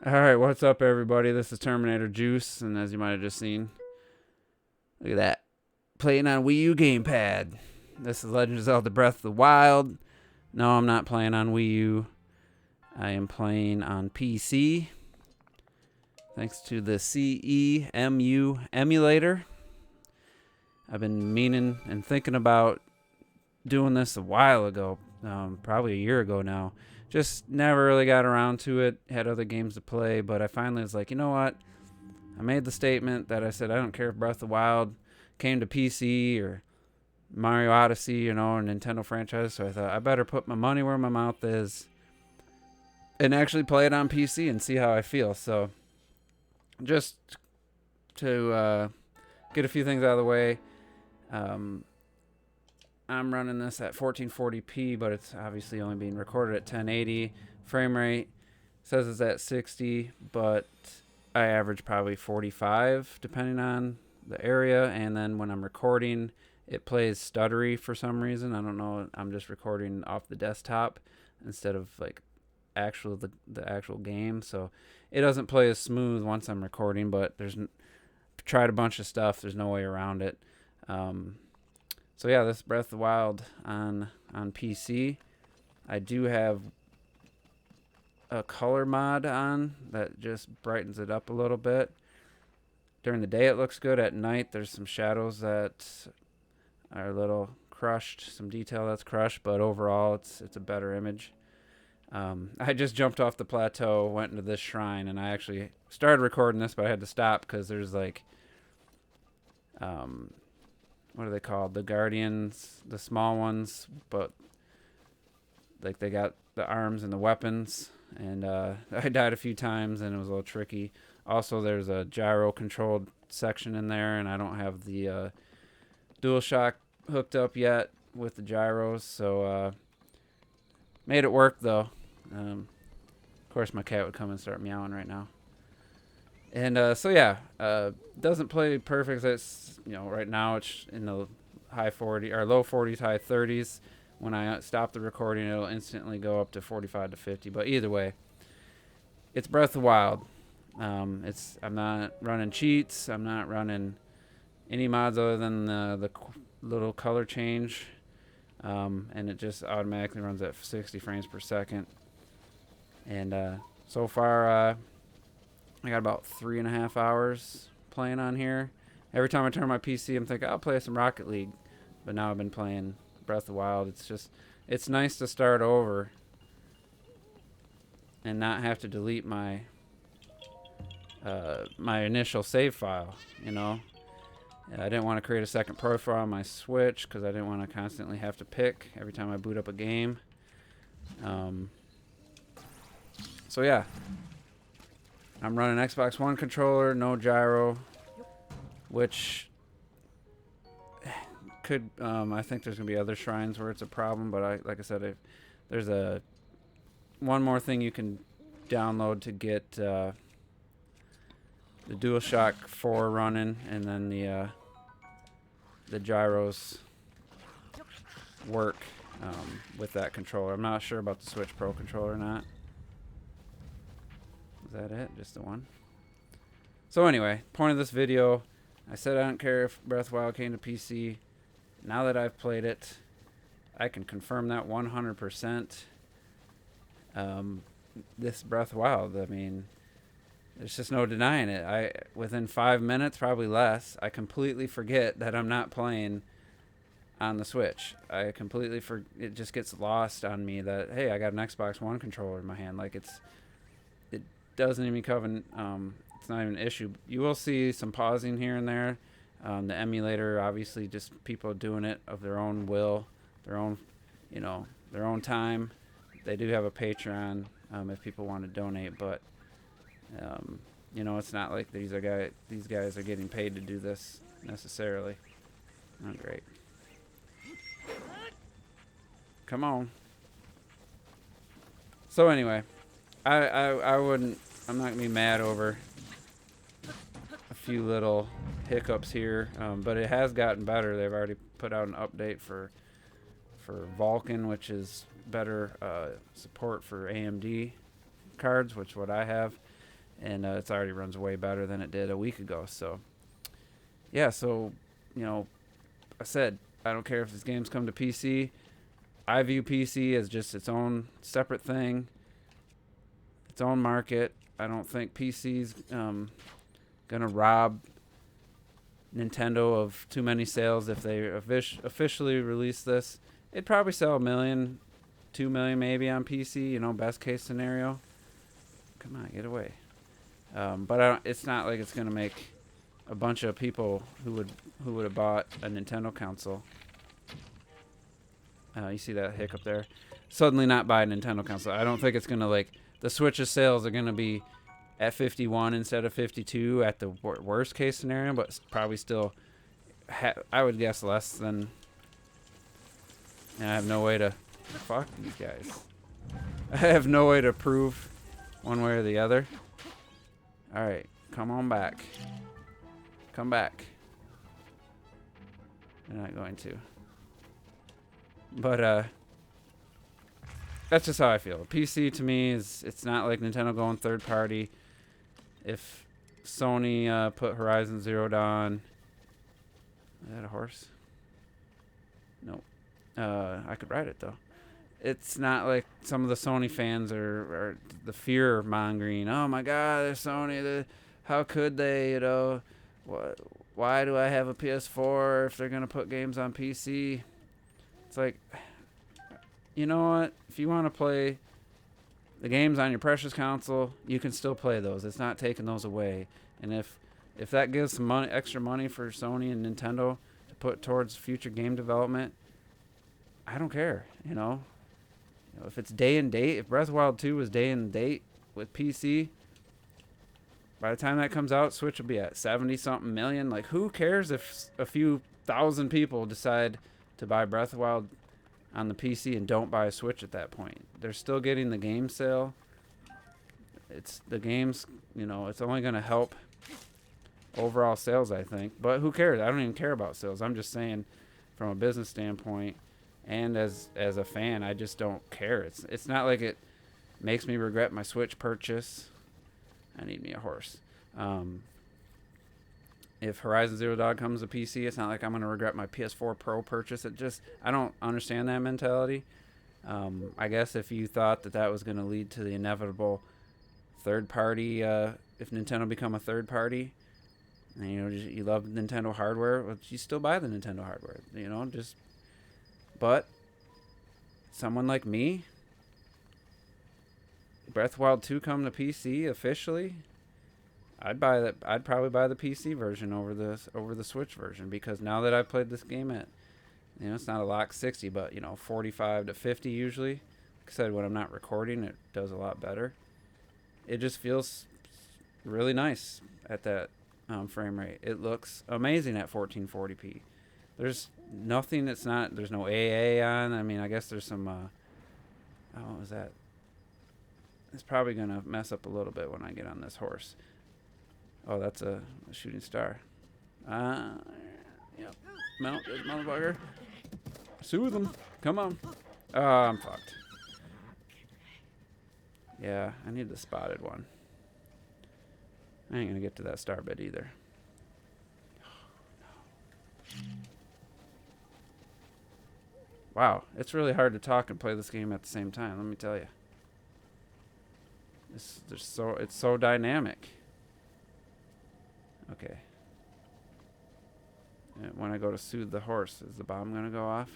Alright, what's up, everybody? This is Terminator Juice, and as you might have just seen, look at that. Playing on Wii U gamepad. This is Legend of Zelda Breath of the Wild. No, I'm not playing on Wii U. I am playing on PC. Thanks to the CEMU emulator. I've been meaning and thinking about doing this a while ago, probably a year ago now. Just never really got around to it. Had other games to play, but I finally was like, you know what? I made the statement that I said I don't care if Breath of the Wild came to PC or Mario Odyssey, or Nintendo franchise. So I thought I better put my money where my mouth is and actually play it on PC and see how I feel. So just to get a few things out of the way, I'm running this at 1440p, but it's obviously only being recorded at 1080. Frame rate says it's at 60, but I average probably 45 depending on the area. And then when I'm recording, it plays stuttery for some reason. I don't know. I'm just recording off the desktop instead of like the actual game, so it doesn't play as smooth once I'm recording. But tried a bunch of stuff. There's no way around it. So yeah, this Breath of the Wild on PC. I do have a color mod on that just brightens it up a little bit. During the day it looks good. At night there's some shadows that are a little crushed, some detail that's crushed, but overall it's a better image. I just jumped off the plateau, went into this shrine, and I actually started recording this, but I had to stop because there's like what are they called? The Guardians, the small ones, but like they got the arms and the weapons. And I died a few times, and it was a little tricky. Also, there's a gyro-controlled section in there, and I don't have the DualShock hooked up yet with the gyros, so made it work though. Of course, my cat would come and start meowing right now. And so yeah, doesn't play perfect. It's right now it's in the high 40 or low 40s, high 30s. When I stop the recording, it'll instantly go up to 45 to 50. But either way, it's Breath of the Wild. I'm not running cheats. I'm not running any mods other than the little color change, and it just automatically runs at 60 frames per second. And so far, I got about 3.5 hours playing on here. Every time I turn my PC, I'm thinking I'll play some Rocket League, but now I've been playing Breath of the Wild. It's nice to start over and not have to delete my my initial save file. I didn't want to create a second profile on my Switch because I didn't want to constantly have to pick every time I boot up a game. So yeah, I'm running Xbox One controller, no gyro, which could I think there's gonna be other shrines where it's a problem, but like I said, there's one more thing you can download to get the DualShock 4 running, and then the gyros work with that controller. I'm not sure about the Switch Pro controller or not. Is that it? Just the one? So anyway, point of this video, I said I don't care if Breath of the Wild came to PC. Now that I've played it, I can confirm that 100%. This Breath of the Wild, I mean, there's just no denying it. Within 5 minutes, probably less, I completely forget that I'm not playing on the Switch. It just gets lost on me that, hey, I got an Xbox One controller in my hand. Like it doesn't even cover. It's not even an issue. You will see some pausing here and there. The emulator, obviously, just people doing it of their own will, their own time. They do have a Patreon if people want to donate, but it's not like these guys are getting paid to do this necessarily. Not great. Come on. So anyway, I'm not gonna be mad over a few little hiccups here, but it has gotten better. They've already put out an update for Vulkan, which is better support for AMD cards, which is what I have. and it's already runs way better than it did a week ago. So yeah, so you know, I said I don't care if these games come to PC. I view PC as just its own separate thing, its own market. I don't think PC's gonna rob Nintendo of too many sales. If they officially release this, it'd probably sell 1 million, 2 million maybe on PC. You know, best case scenario. Come on, get away. But it's not like it's gonna make a bunch of people who would have bought a Nintendo console. You see that hiccup there? Suddenly not buy a Nintendo console. I don't think it's gonna like the Switch's sales are gonna be at 51 instead of 52 at the worst case scenario, but probably still, I would guess less than. And I have no way to, fuck these guys. I have no way to prove one way or the other. All right, come on back. Come back. They're not going to. But that's just how I feel. PC to me it's not like Nintendo going third party. If Sony put Horizon Zero Dawn, is that a horse? Nope. I could ride it though. It's not like some of the Sony fans are the fear mongering. Oh my God, they're Sony. How could they? You know, why do I have a PS4 if they're gonna put games on PC? It's like, you know what? If you want to play the games on your precious console, you can still play those. It's not taking those away. And if that gives some money, extra money for Sony and Nintendo to put towards future game development, I don't care. You know, if it's day and date, if Breath of the Wild 2 was day and date with PC, by the time that comes out, Switch will be at 70-something million. Like, who cares if a few thousand people decide to buy Breath of the Wild on the PC and don't buy a Switch at that point? They're still getting the game sale. It's the games, you know, it's only going to help overall sales, I think. But who cares? I don't even care about sales. I'm just saying from a business standpoint and as a fan, I just don't care. It's not like it makes me regret my Switch purchase. I need me a horse. If Horizon Zero Dawn comes to PC, it's not like I'm going to regret my PS4 Pro purchase. I don't understand that mentality. I guess if you thought that was going to lead to the inevitable third party, if Nintendo become a third party, and you love Nintendo hardware, well, you still buy the Nintendo hardware. But someone like me, Breath of the Wild 2 come to PC officially, I'd probably buy the PC version over the Switch version, because now that I've played this game at, it's not a lock 60, but 45 to 50 usually. Like I said, when I'm not recording, it does a lot better. It just feels really nice at that frame rate. It looks amazing at 1440p. There's nothing that's not. There's no AA on. I mean, I guess there's some. What was that? It's probably gonna mess up a little bit when I get on this horse. Oh, that's a shooting star. Yep. Mount this motherfucker. Soothe him. Come on. Oh, I'm fucked. Yeah, I need the spotted one. I ain't gonna get to that star bit either. Wow, it's really hard to talk and play this game at the same time, let me tell you. It's so dynamic. Okay. And when I go to soothe the horse, is the bomb gonna go off?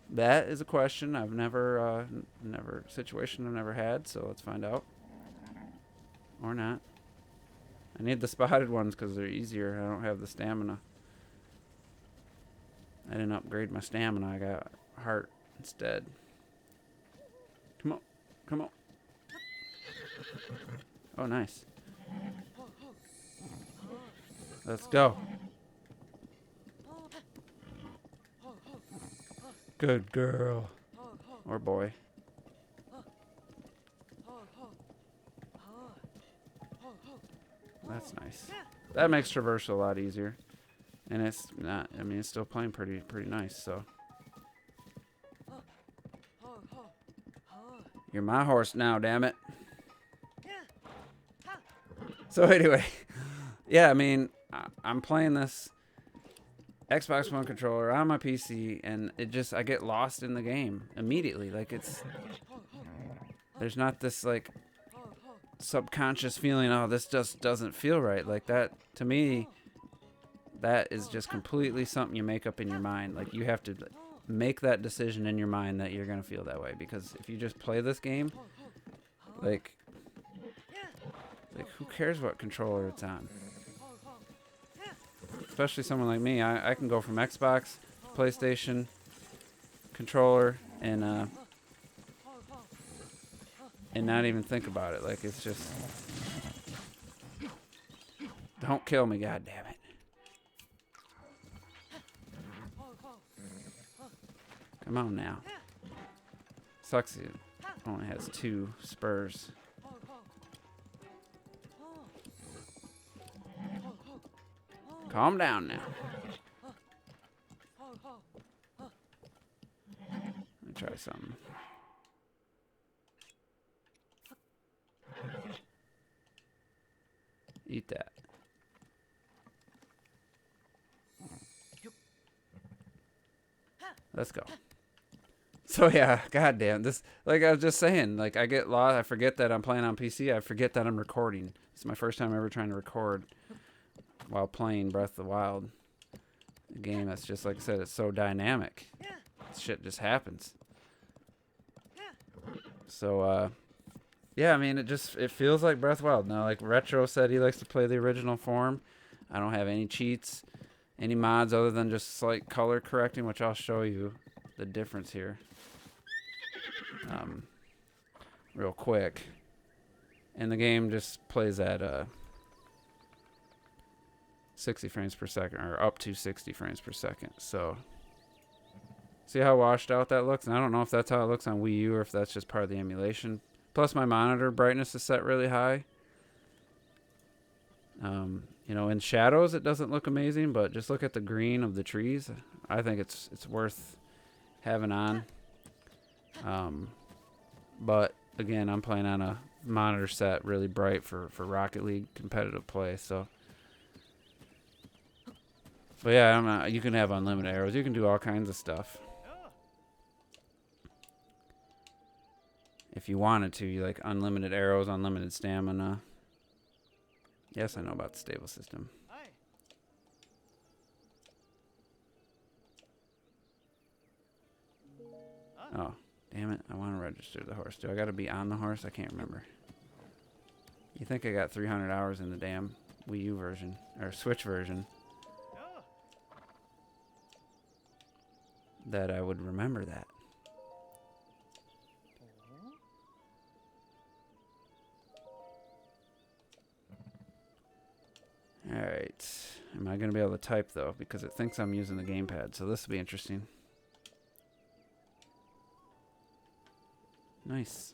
That is a question I've never had, so let's find out. Or not. I need the spotted ones because they're easier. I don't have the stamina. I didn't upgrade my stamina. I got heart instead. Come on. Come on. Oh, nice. Let's go. Good girl. Or boy. That's nice. That makes traversal a lot easier. And it's not, I mean, it's still playing pretty nice, so. You're my horse now, damn it. So anyway, yeah, I mean, I'm playing this Xbox One controller on my PC, and I get lost in the game immediately. Like, there's not this, like, subconscious feeling, oh, this just doesn't feel right. Like, that, to me, that is just completely something you make up in your mind. Like, you have to make that decision in your mind that you're going to feel that way. Because if you just play this game, like who cares what controller it's on? Especially someone like me. I can go from Xbox, PlayStation, controller, and not even think about it. Like, it's just... Don't kill me, goddammit. Come on now. Sucks it only has 2 spurs. Calm down now. Let me try something. Eat that. Let's go. So yeah, goddamn, this, like I was just saying, like I get lost, I forget that I'm playing on PC, I forget that I'm recording. It's my first time ever trying to record while playing Breath of the Wild. A game that's just, like I said, it's so dynamic. Shit just happens. So, yeah, I mean, it feels like Breath of the Wild. Now, like Retro said, he likes to play the original form. I don't have any cheats, any mods other than just slight color correcting, which I'll show you the difference here real quick. And the game just plays at 60 frames per second, or up to 60 frames per second. So see how washed out that looks? And I don't know if that's how it looks on Wii U or if that's just part of the emulation. Plus my monitor brightness is set really high. You know, in shadows it doesn't look amazing, but just look at the green of the trees. I think it's worth having on. But again, I'm playing on a monitor set really bright for Rocket League competitive play. So, but yeah, you can have unlimited arrows. You can do all kinds of stuff. If you wanted to, you like unlimited arrows, unlimited stamina. Yes, I know about the stable system. Oh, damn it. I want to register the horse. Do I got to be on the horse? I can't remember. You think I got 300 hours in the damn Wii U version, or Switch version, that I would remember that. Alright. Am I going to be able to type, though? Because it thinks I'm using the gamepad, so this will be interesting. Nice.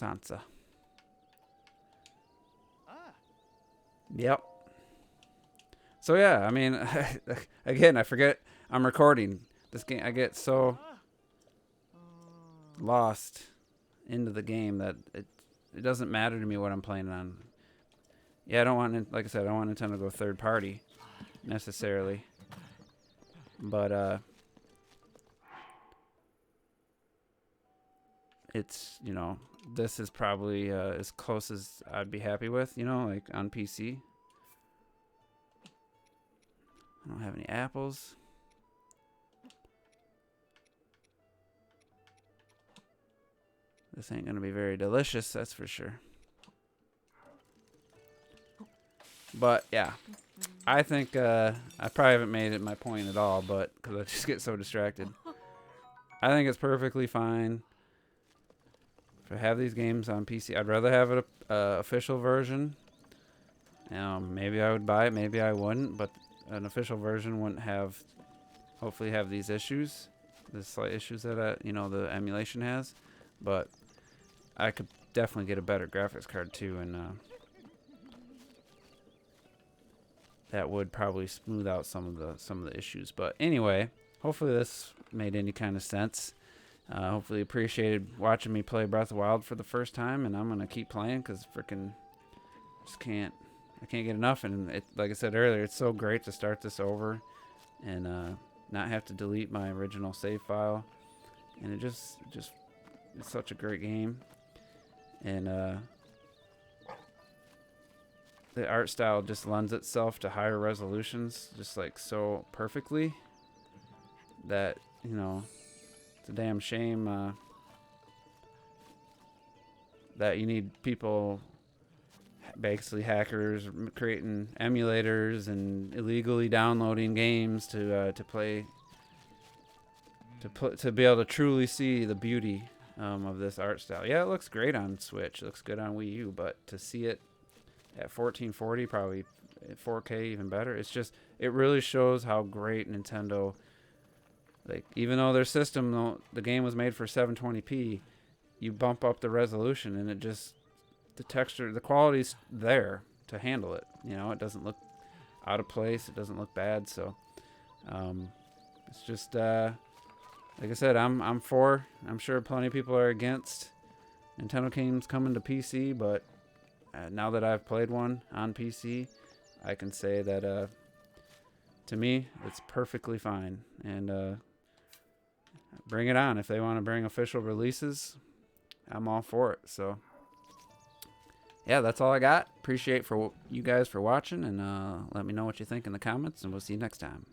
Sansa. Yep. So yeah, I mean, again, I forget I'm recording this game. I get so lost into the game that it doesn't matter to me what I'm playing on. Yeah, I don't want, like I said, I don't want Nintendo to go third party necessarily, but it's, you know, this is probably as close as I'd be happy with, you know, like on PC. I don't have any apples. This ain't gonna be very delicious, that's for sure. But yeah, I think I probably haven't made it my point at all, but because I just get so distracted. I think it's perfectly fine to have these games on PC. I'd rather have it official version. Maybe I would buy it, maybe I wouldn't, but an official version wouldn't have, hopefully have these issues, the slight issues that you know, the emulation has. But I could definitely get a better graphics card too, and that would probably smooth out some of the issues. But anyway, hopefully this made any kind of sense. Hopefully appreciated watching me play Breath of the Wild for the first time, and I'm gonna keep playing because freaking I can't get enough. And it, like I said earlier, it's so great to start this over and not have to delete my original save file. And it just it's such a great game. And the art style just lends itself to higher resolutions just like so perfectly that, you know, it's a damn shame that you need people, basically hackers, creating emulators and illegally downloading games to play, to be able to truly see the beauty of this art style. Yeah, it looks great on Switch. It looks good on Wii U, but to see it at 1440, probably 4K even better. It's just, it really shows how great Nintendo, like, even though their system, the game was made for 720p, you bump up the resolution and it just, the texture, the quality's there to handle it. You know, it doesn't look out of place. It doesn't look bad. So it's just like I said, I'm for. I'm sure plenty of people are against Nintendo games coming to PC, but now that I've played one on PC, I can say that to me it's perfectly fine. And bring it on. If they want to bring official releases, I'm all for it. So yeah, that's all I got. Appreciate for you guys for watching, and let me know what you think in the comments, and we'll see you next time.